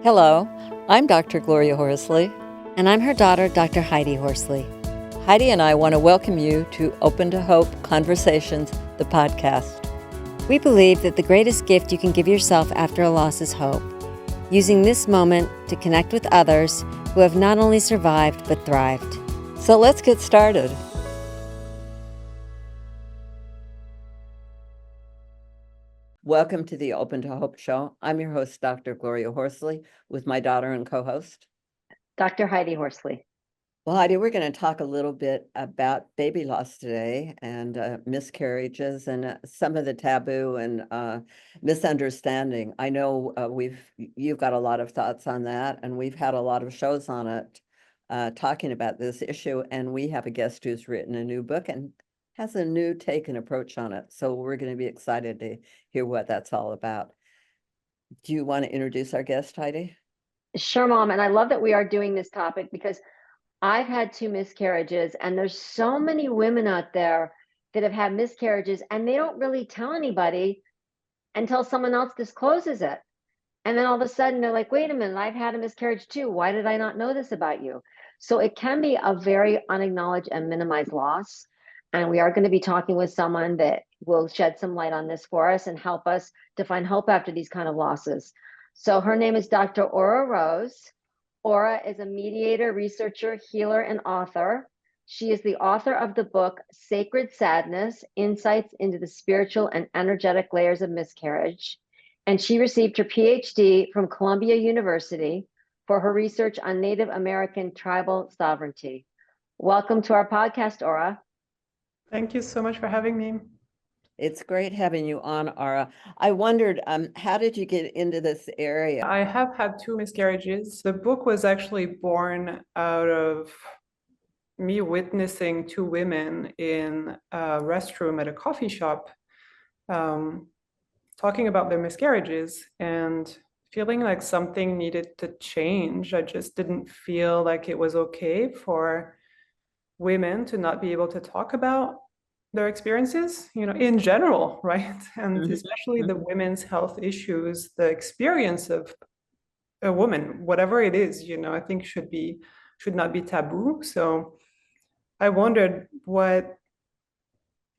Hello, I'm Dr. Gloria Horsley. And I'm her daughter, Dr. Heidi Horsley. Heidi and I want to welcome you to Open to Hope Conversations, the podcast. We believe that the greatest gift you can give yourself after a loss is hope, using this moment to connect with others who have not only survived but thrived. So let's get started. Welcome to the Open to Hope show. I'm your host, Dr. Gloria Horsley, with my daughter and co-host, Dr. Heidi Horsley. Well, Heidi, we're going to talk a little bit about baby loss today and miscarriages and some of the taboo and misunderstanding. I know you've got a lot of thoughts on that, and we've had a lot of shows on it talking about this issue. And we have a guest who's written a new book and has a new take and approach on it. So we're going to be excited to hear what that's all about. Do you want to introduce our guest, Heidi? Sure, Mom. And I love that we are doing this topic because I've had 2 miscarriages, and there's so many women out there that have had miscarriages, and they don't really tell anybody until someone else discloses it. And then all of a sudden they're like, wait a minute, I've had a miscarriage too. Why did I not know this about you? So it can be a very unacknowledged and minimized loss. And we are going to be talking with someone that will shed some light on this for us and help us to find hope after these kind of losses. So her name is Dr. Aura Rose. Aura is a mediator, researcher, healer, and author. She is the author of the book Sacred Sadness: Insights into the Spiritual and Energetic Layers of Miscarriage. And she received her PhD from Columbia University for her research on Native American tribal sovereignty. Welcome to our podcast, Aura. Thank you so much for having me. It's great having you on, Aura. I wondered, how did you get into this area? I have had 2 miscarriages. The book was actually born out of me witnessing 2 women in a restroom at a coffee shop talking about their miscarriages and feeling like something needed to change. I just didn't feel like it was okay for women to not be able to talk about their experiences, in general, right? And especially the women's health issues, the experience of a woman, whatever it is, I think should not be taboo. So I wondered what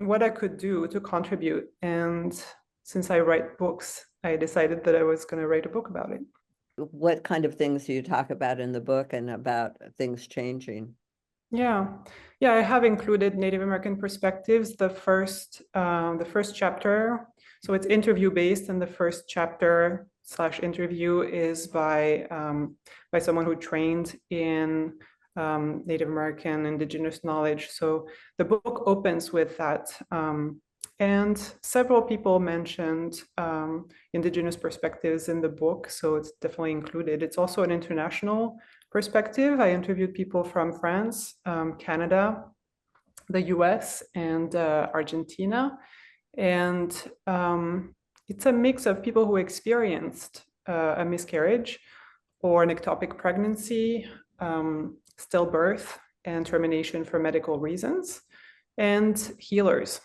I could do to contribute. And since I write books, I decided that I was going to write a book about it. What kind of things do you talk about in the book and about things changing? Yeah, I have included Native American perspectives. The first chapter, so it's interview based, and the first chapter / interview is by someone who trained in Native American indigenous knowledge. So the book opens with that, and several people mentioned indigenous perspectives in the book, so it's definitely included. It's also an international perspective. I interviewed people from France, Canada, the US, and Argentina. And it's a mix of people who experienced a miscarriage or an ectopic pregnancy, stillbirth, and termination for medical reasons, and healers.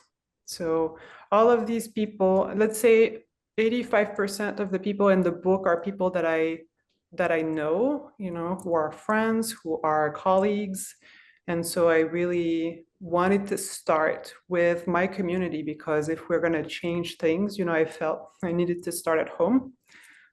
So all of these people, let's say 85% of the people in the book are people that I know, who are friends, who are colleagues. And so I really wanted to start with my community, because if we're going to change things, I felt I needed to start at home.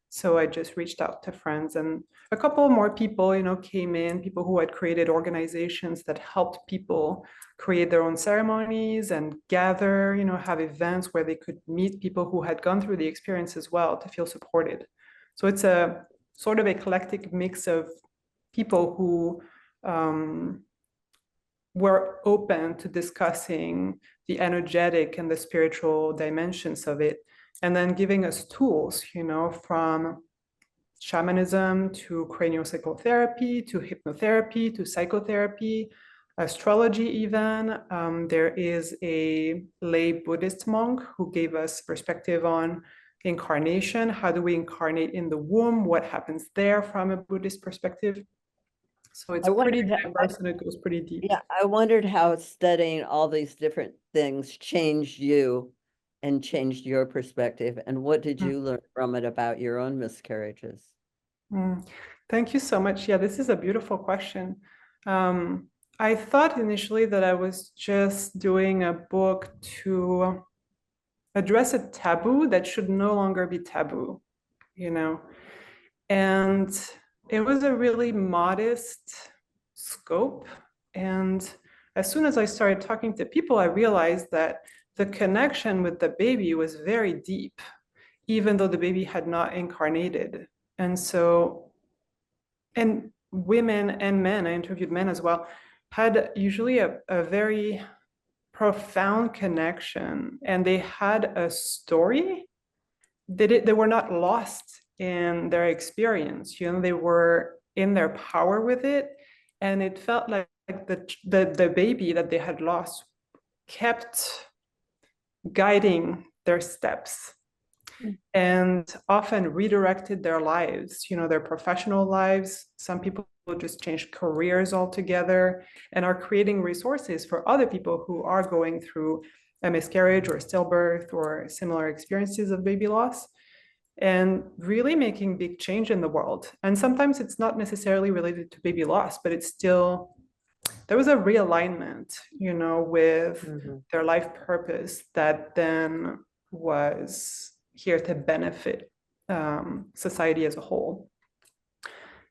So I just reached out to friends, and a couple more people, came in, people who had created organizations that helped people create their own ceremonies and gather, have events where they could meet people who had gone through the experience as well to feel supported. So it's a sort of eclectic mix of people who were open to discussing the energetic and the spiritual dimensions of it, and then giving us tools, from shamanism to craniopsychotherapy to hypnotherapy to psychotherapy, astrology even. There is a lay Buddhist monk who gave us perspective on incarnation. How do we incarnate in the womb? What happens there from a Buddhist perspective? So it's pretty diverse and it goes pretty deep. Yeah, I wondered how studying all these different things changed you and changed your perspective. And what did you learn from it about your own miscarriages? Thank you so much. Yeah, this is a beautiful question. I thought initially that I was just doing a book to address a taboo that should no longer be taboo, you know? And it was a really modest scope. And as soon as I started talking to people, I realized that the connection with the baby was very deep, even though the baby had not incarnated. And so, and women and men, I interviewed men as well, had usually a very profound connection, and they had a story. They were not lost in their experience, they were in their power with it. And it felt like the baby that they had lost kept guiding their steps and often redirected their lives, their professional lives. Some people just changed careers altogether and are creating resources for other people who are going through a miscarriage or stillbirth or similar experiences of baby loss, and really making big change in the world. And sometimes it's not necessarily related to baby loss, but it's still, there was a realignment, with their life purpose that then was here to benefit society as a whole.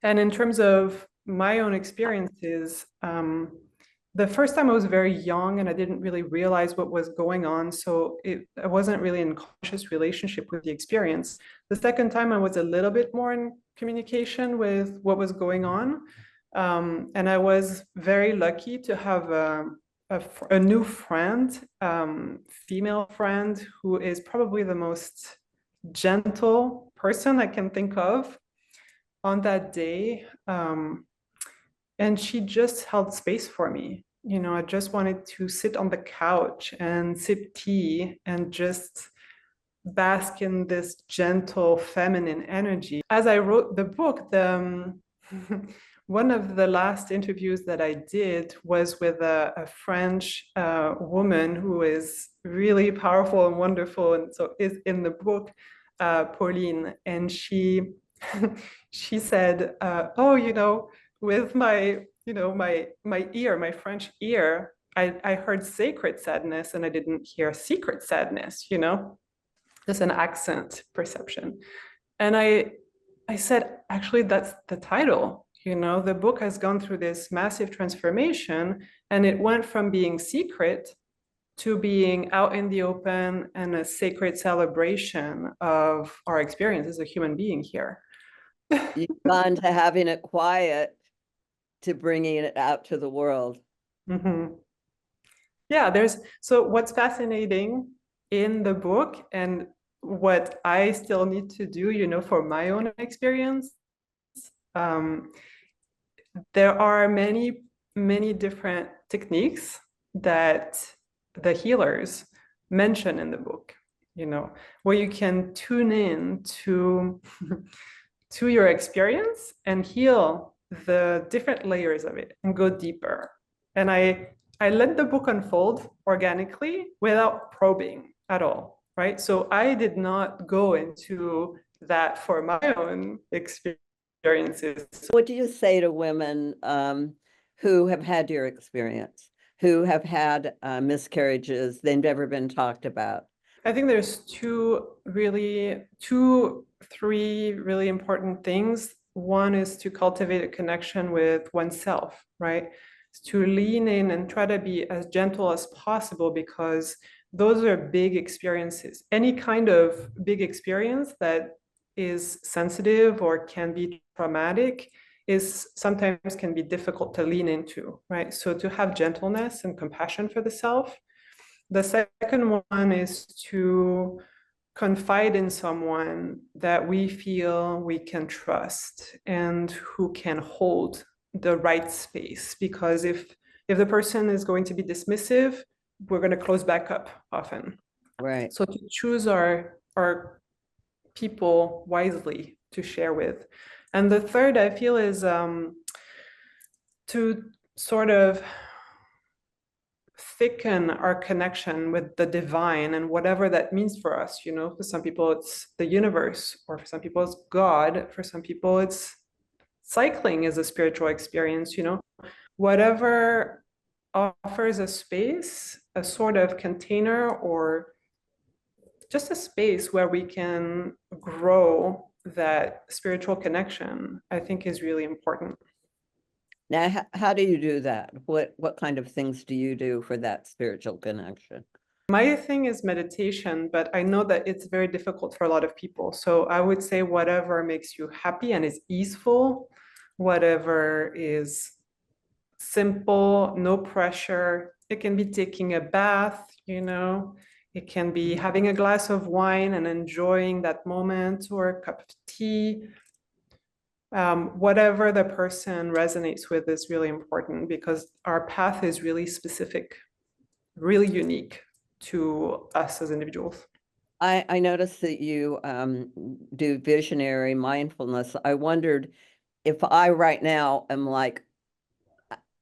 And in terms of my own experiences, the first time I was very young and I didn't really realize what was going on. So I wasn't really in conscious relationship with the experience. The second time I was a little bit more in communication with what was going on. And I was very lucky to have a new friend, female friend, who is probably the most gentle person I can think of on that day. And she just held space for me. I just wanted to sit on the couch and sip tea and just bask in this gentle feminine energy. As I wrote the book, one of the last interviews that I did was with a French woman who is really powerful and wonderful, and so is in the book, Pauline. And she she said, "Oh, with my ear, my French ear, I heard sacred sadness and I didn't hear secret sadness, just an accent perception." And I said, actually, that's the title. The book has gone through this massive transformation, and it went from being secret to being out in the open and a sacred celebration of our experience as a human being here. You've gone to having it quiet to bringing it out to the world. Yeah, so what's fascinating in the book and what I still need to do, for my own experience, there are many, many different techniques that the healers mention in the book, where you can tune in to your experience and heal the different layers of it and go deeper. And I let the book unfold organically without probing at all, right? So I did not go into that for my own experiences. What do you say to women who have had your experience, who have had miscarriages they've never been talked about? I think there's three really important things. One is to cultivate a connection with oneself, right? To lean in and try to be as gentle as possible, because those are big experiences. Any kind of big experience that is sensitive or can be traumatic sometimes can be difficult to lean into, right? So to have gentleness and compassion for the self. The second one is to confide in someone that we feel we can trust and who can hold the right space. Because if the person is going to be dismissive, we're going to close back up often. Right. So to choose our people wisely to share with. And the third, I feel, is to sort of thicken our connection with the divine and whatever that means for us. For some people it's the universe, or for some people it's God, for some people it's cycling is a spiritual experience. Whatever offers a space, a sort of container, or just a space where we can grow that spiritual connection, I think is really important. Now, how do you do that? What kind of things do you do for that spiritual connection? My thing is meditation, but I know that it's very difficult for a lot of people. So I would say whatever makes you happy and is easeful, whatever is simple, no pressure. It can be taking a bath, it can be having a glass of wine and enjoying that moment, or a cup of tea. Whatever the person resonates with is really important, because our path is really specific, really unique to us as individuals. I noticed that you do visionary mindfulness. I wondered if I right now am like,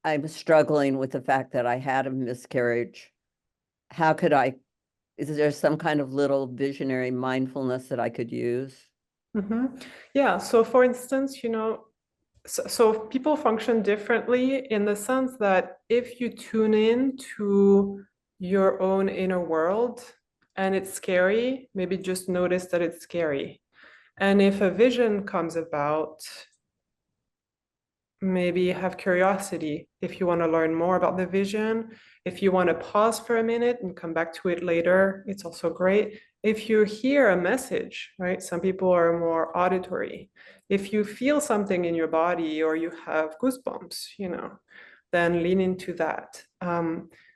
I'm struggling with the fact that I had a miscarriage. Is there some kind of little visionary mindfulness that I could use? Yeah. So for instance, so people function differently in the sense that if you tune in to your own inner world and it's scary, maybe just notice that it's scary. And if a vision comes about, maybe have curiosity. If you want to learn more about the vision, if you want to pause for a minute and come back to it later, it's also great. If you hear a message, right? Some people are more auditory. If you feel something in your body or you have goosebumps, then lean into that.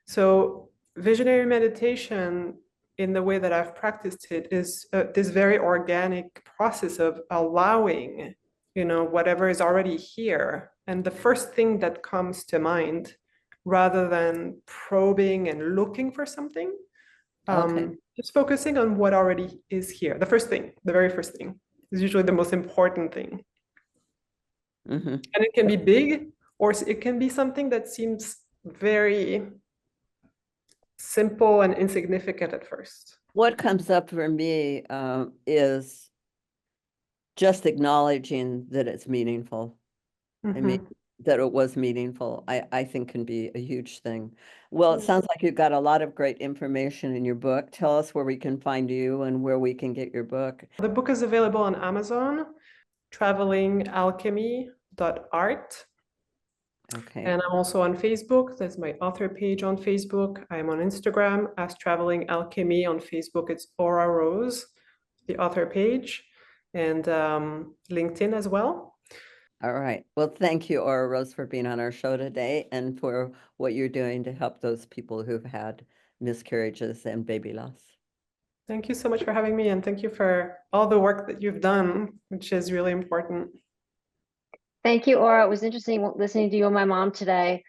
So visionary meditation, in the way that I've practiced it, is this very organic process of allowing, whatever is already here. And the first thing that comes to mind, rather than probing and looking for something, just focusing on what already is here. The very first thing is usually the most important thing. And it can be big, or it can be something that seems very simple and insignificant at first. What comes up for me is just acknowledging that it's meaningful. I mean, that it was meaningful, I think can be a huge thing. Well, it sounds like you've got a lot of great information in your book. Tell us where we can find you and where we can get your book. The book is available on Amazon, travelingalchemy.art. Okay. And I'm also on Facebook. There's my author page on Facebook. I'm on Instagram as Traveling Alchemy. On Facebook, it's Aura Rose, the author page, and LinkedIn as well. All right. Well, thank you, Aura Rose, for being on our show today and for what you're doing to help those people who've had miscarriages and baby loss. Thank you so much for having me, and thank you for all the work that you've done, which is really important. Thank you, Aura. It was interesting listening to you and my mom today.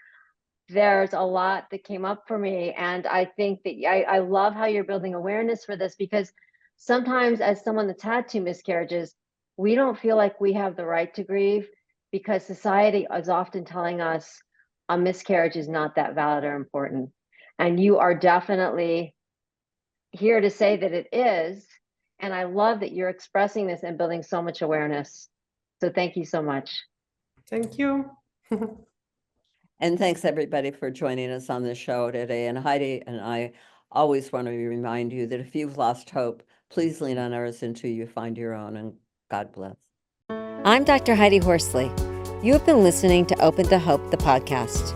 There's a lot that came up for me, and I think that I love how you're building awareness for this, because sometimes as someone that's had 2 miscarriages, we don't feel like we have the right to grieve, because society is often telling us a miscarriage is not that valid or important. And you are definitely here to say that it is. And I love that you're expressing this and building so much awareness. So thank you so much. Thank you. And thanks everybody for joining us on the show today. And Heidi and I always want to remind you that if you've lost hope, please lean on ours until you find your own, and God bless. I'm Dr. Heidi Horsley. You have been listening to Open to Hope, the podcast.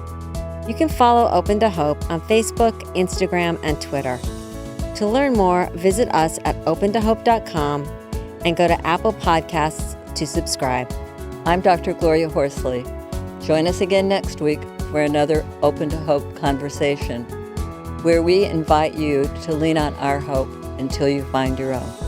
You can follow Open to Hope on Facebook, Instagram, and Twitter. To learn more, visit us at opentohope.com and go to Apple Podcasts to subscribe. I'm Dr. Gloria Horsley. Join us again next week for another Open to Hope conversation, where we invite you to lean on our hope until you find your own.